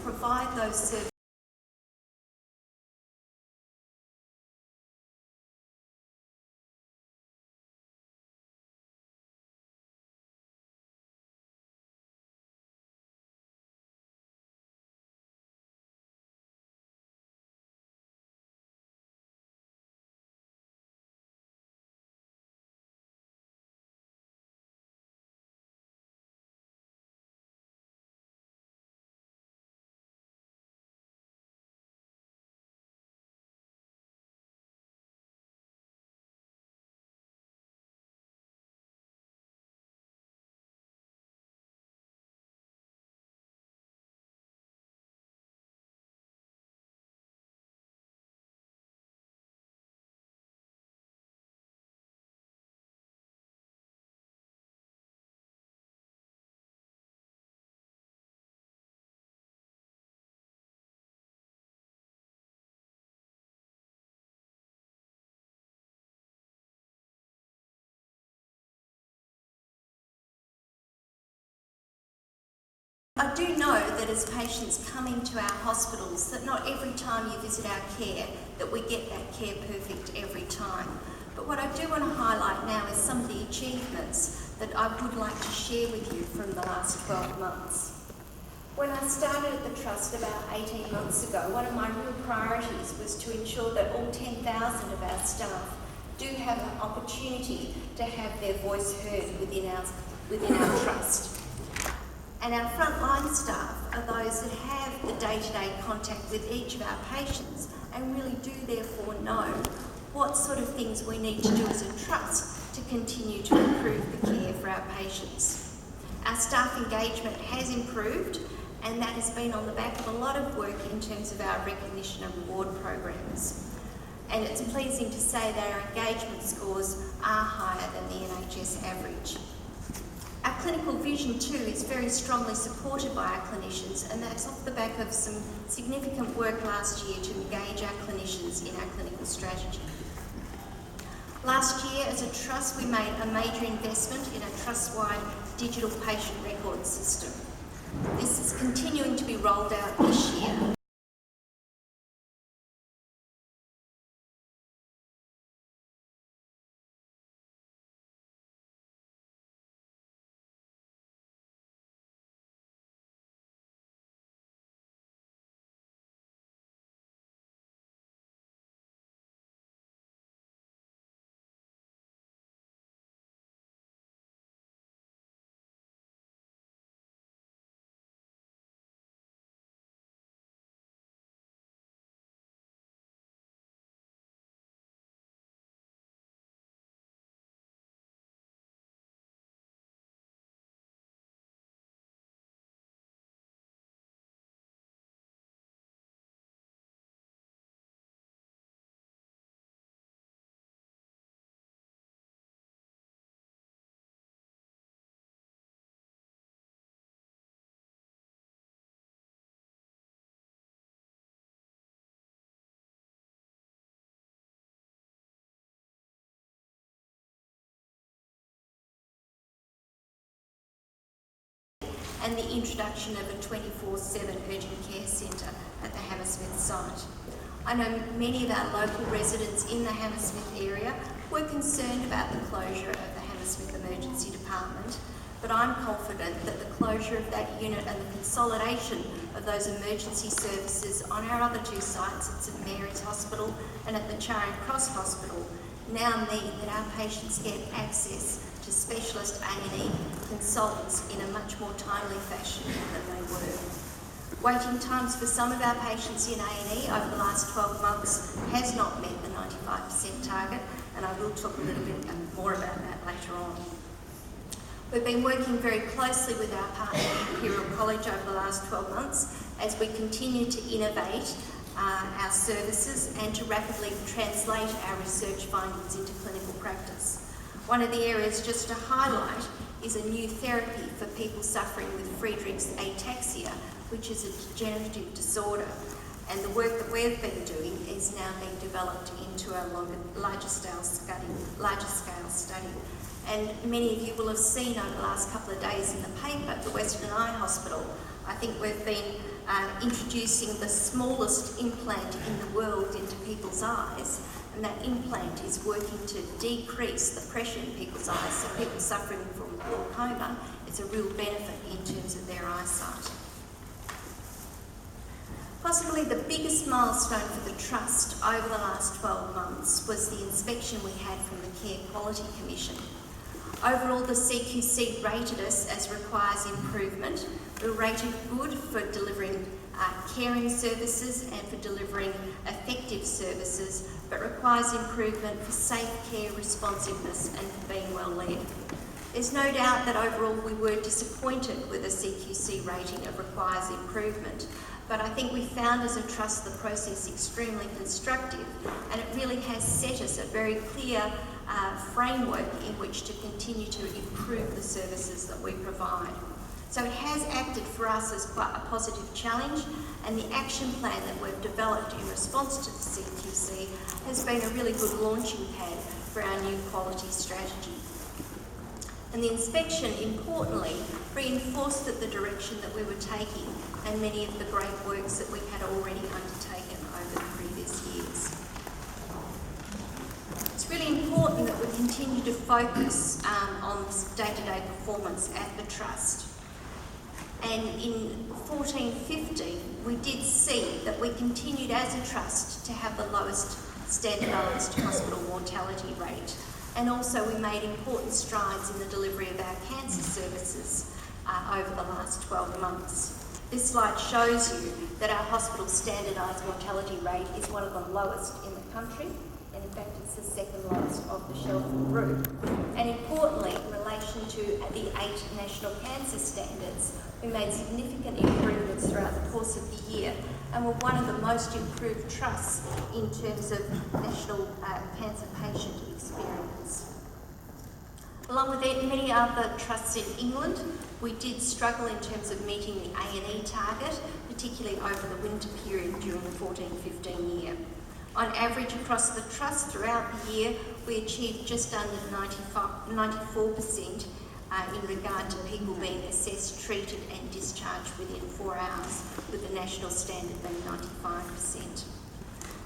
provide those services. I do know that as patients come into our hospitals, that not every time you visit our care that we get that care perfect every time. But what I do want to highlight now is some of the achievements that I would like to share with you from the last 12 months. When I started at the Trust about 18 months ago, one of my real priorities was to ensure that all 10,000 of our staff do have an opportunity to have their voice heard within our Trust. And our frontline staff are those that have the day-to-day contact with each of our patients and really do therefore know what sort of things we need to do as a Trust to continue to improve the care for our patients. Our staff engagement has improved, and that has been on the back of a lot of work in terms of our recognition and reward programs. And it's pleasing to say that our engagement scores are higher than the NHS average. Our clinical vision too is very strongly supported by our clinicians, and that's off the back of some significant work last year to engage our clinicians in our clinical strategy. Last year as a Trust we made a major investment in a Trust-wide digital patient record system. This is continuing to be rolled out this year. And the introduction of a 24/7 urgent care centre at the Hammersmith site. I know many of our local residents in the Hammersmith area were concerned about the closure of the Hammersmith Emergency Department, but I'm confident that the closure of that unit and the consolidation of those emergency services on our other two sites at St Mary's Hospital and at the Charing Cross Hospital now mean that our patients get access to specialist A&E consultants in a much more timely fashion than they were. Waiting times for some of our patients in A&E over the last 12 months has not met the 95% target, and I will talk a little bit more about that later on. We've been working very closely with our partner Imperial College over the last 12 months as we continue to innovate our services and to rapidly translate our research findings into clinical practice. One of the areas just to highlight is a new therapy for people suffering with Friedreich's ataxia, which is a degenerative disorder. And the work that we've been doing is now being developed into a larger scale study. And many of you will have seen over the last couple of days in the paper, the Western Eye Hospital. I think we've been introducing the smallest implant in the world into people's eyes, and that implant is working to decrease the pressure in people's eyes, so people suffering from glaucoma, it's a real benefit in terms of their eyesight. Possibly the biggest milestone for the Trust over the last 12 months was the inspection we had from the Care Quality Commission. Overall, the CQC rated us as requires improvement. We were rated good for delivering caring services and for delivering effective services, but requires improvement for safe care, responsiveness and for being well led. There's no doubt that overall we were disappointed with the CQC rating of requires improvement, but I think we found as a Trust the process extremely constructive, and it really has set us a very clear framework in which to continue to improve the services that we provide. So it has acted for us as quite a positive challenge, and the action plan that we've developed in response to the CQC has been a really good launching pad for our new quality strategy. And the inspection, importantly, reinforced the direction that we were taking and many of the great works that we had already undertaken over the previous years. It's really important that we continue to focus on day-to-day performance at the Trust. And in 14-15, we did see that we continued as a Trust to have the lowest standardised hospital mortality rate. And also we made important strides in the delivery of our cancer services over the last 12 months. This slide shows you that our hospital standardised mortality rate is one of the lowest in the country, and in fact it's the second lowest of the Shelford group. And importantly, in relation to the 8 national cancer standards, we made significant improvements throughout the course of the year, and we're one of the most improved trusts in terms of national cancer patient experience. Along with many other trusts in England, we did struggle in terms of meeting the A&E target, particularly over the winter period during the 14-15 year. On average across the Trust throughout the year, we achieved just under 94% in regard to people being assessed, treated and discharged within 4 hours, with the national standard being 95%.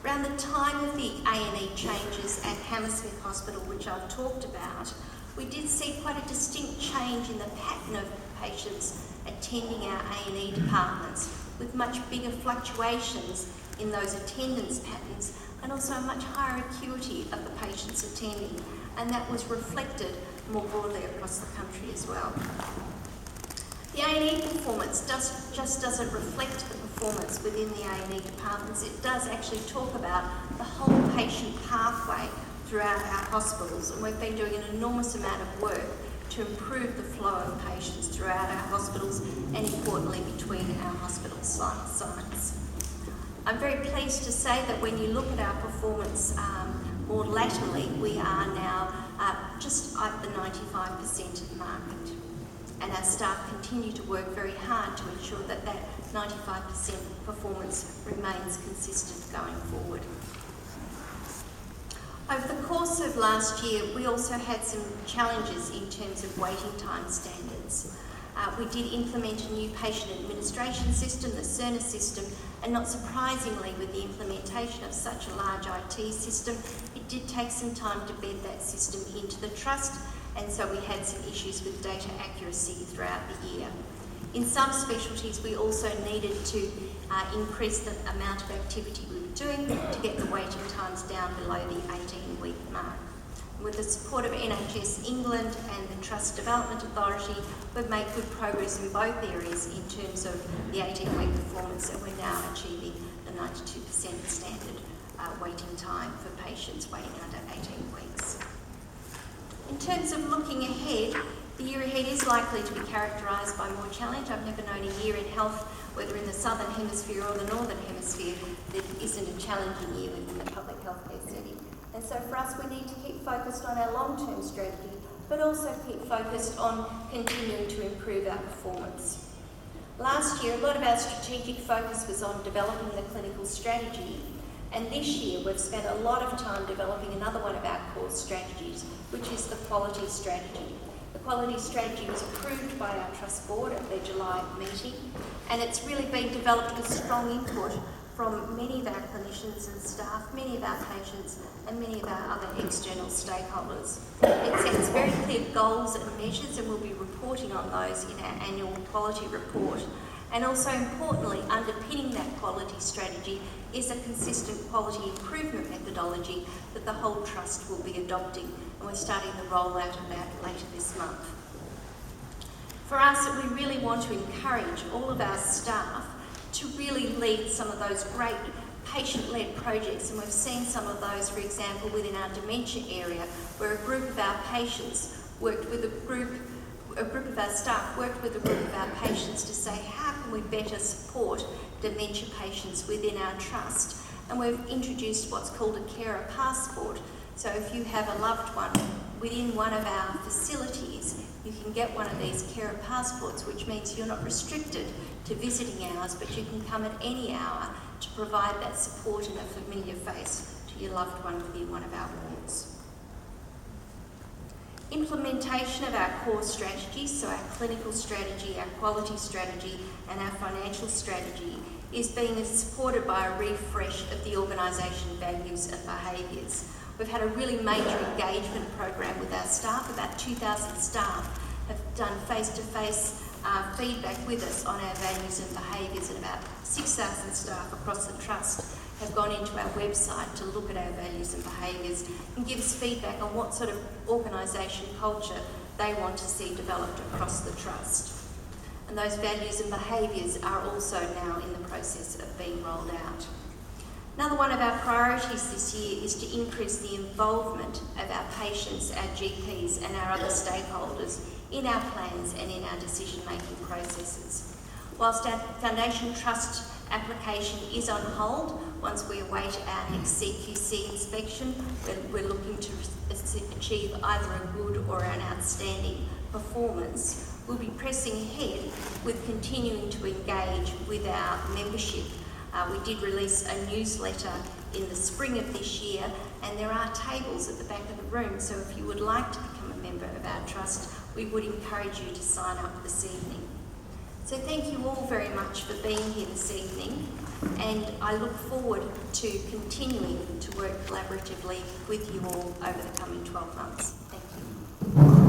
Around the time of the A&E changes at Hammersmith Hospital, which I've talked about, we did see quite a distinct change in the pattern of patients attending our A&E departments, with much bigger fluctuations in those attendance patterns and also a much higher acuity of the patients attending, and that was reflected more broadly across the country as well. The A&E performance just doesn't reflect the performance within the A&E departments. It does actually talk about the whole patient pathway throughout our hospitals, and we've been doing an enormous amount of work to improve the flow of patients throughout our hospitals and importantly between our hospital sites. I'm very pleased to say that when you look at our performance more latterly, we are now just at the 95% mark, and our staff continue to work very hard to ensure that that 95% performance remains consistent going forward. Over the course of last year, we also had some challenges in terms of waiting time standards. We did implement a new patient administration system, the Cerner system, and not surprisingly, with the implementation of such a large IT system, it did take some time to bed that system into the Trust, and so we had some issues with data accuracy throughout the year. In some specialties, we also needed to increase the amount of activity we were doing to get the waiting times down below the 18-week mark. With the support of NHS England and the Trust Development Authority, we've made good progress in both areas in terms of the 18-week performance, and we're now achieving the 92% standard waiting time for patients waiting under 18 weeks. In terms of looking ahead, the year ahead is likely to be characterised by more challenge. I've never known a year in health, whether in the Southern Hemisphere or the Northern Hemisphere, that isn't a challenging year within the public healthcare setting. And so for us, we need to keep focused on our long-term strategy, but also keep focused on continuing to improve our performance. Last year, a lot of our strategic focus was on developing the clinical strategy, and this year we've spent a lot of time developing another one of our core strategies, which is the quality strategy. The quality strategy was approved by our Trust Board at their July meeting, and it's really been developed with strong input from many of our clinicians and staff, many of our patients, and many of our other external stakeholders. It sets very clear goals and measures, and we'll be reporting on those in our annual quality report. And also importantly, underpinning that quality strategy is a consistent quality improvement methodology that the whole Trust will be adopting, and we're starting the rollout of that later this month. For us, we really want to encourage all of our staff to really lead some of those great patient-led projects, and we've seen some of those, for example, within our dementia area, where a group of our patients worked with a group of our staff worked with a group of our patients to say, how can we better support dementia patients within our Trust? And we've introduced what's called a carer passport. So if you have a loved one within one of our facilities, you can get one of these carer passports, which means you're not restricted to visiting hours, but you can come at any hour to provide that support and a familiar face to your loved one within one of our wards. Implementation of our core strategies, so our clinical strategy, our quality strategy and our financial strategy, is being supported by a refresh of the organisation values and behaviours. We've had a really major engagement program with our staff. About 2,000 staff have done face-to-face feedback with us on our values and behaviours, and about 6,000 staff across the Trust have gone into our website to look at our values and behaviours and give us feedback on what sort of organisation culture they want to see developed across the Trust. And those values and behaviours are also now in the process of being rolled out. Another one of our priorities this year is to increase the involvement of our patients, our GPs and our other stakeholders in our plans and in our decision-making processes. Whilst our Foundation Trust application is on hold, once we await our next CQC inspection, we're looking to achieve either a good or an outstanding performance. We'll be pressing ahead with continuing to engage with our membership. We did release a newsletter in the spring of this year, and there are tables at the back of the room, so if you would like to become a member of our Trust, we would encourage you to sign up this evening. So thank you all very much for being here this evening, and I look forward to continuing to work collaboratively with you all over the coming 12 months. Thank you.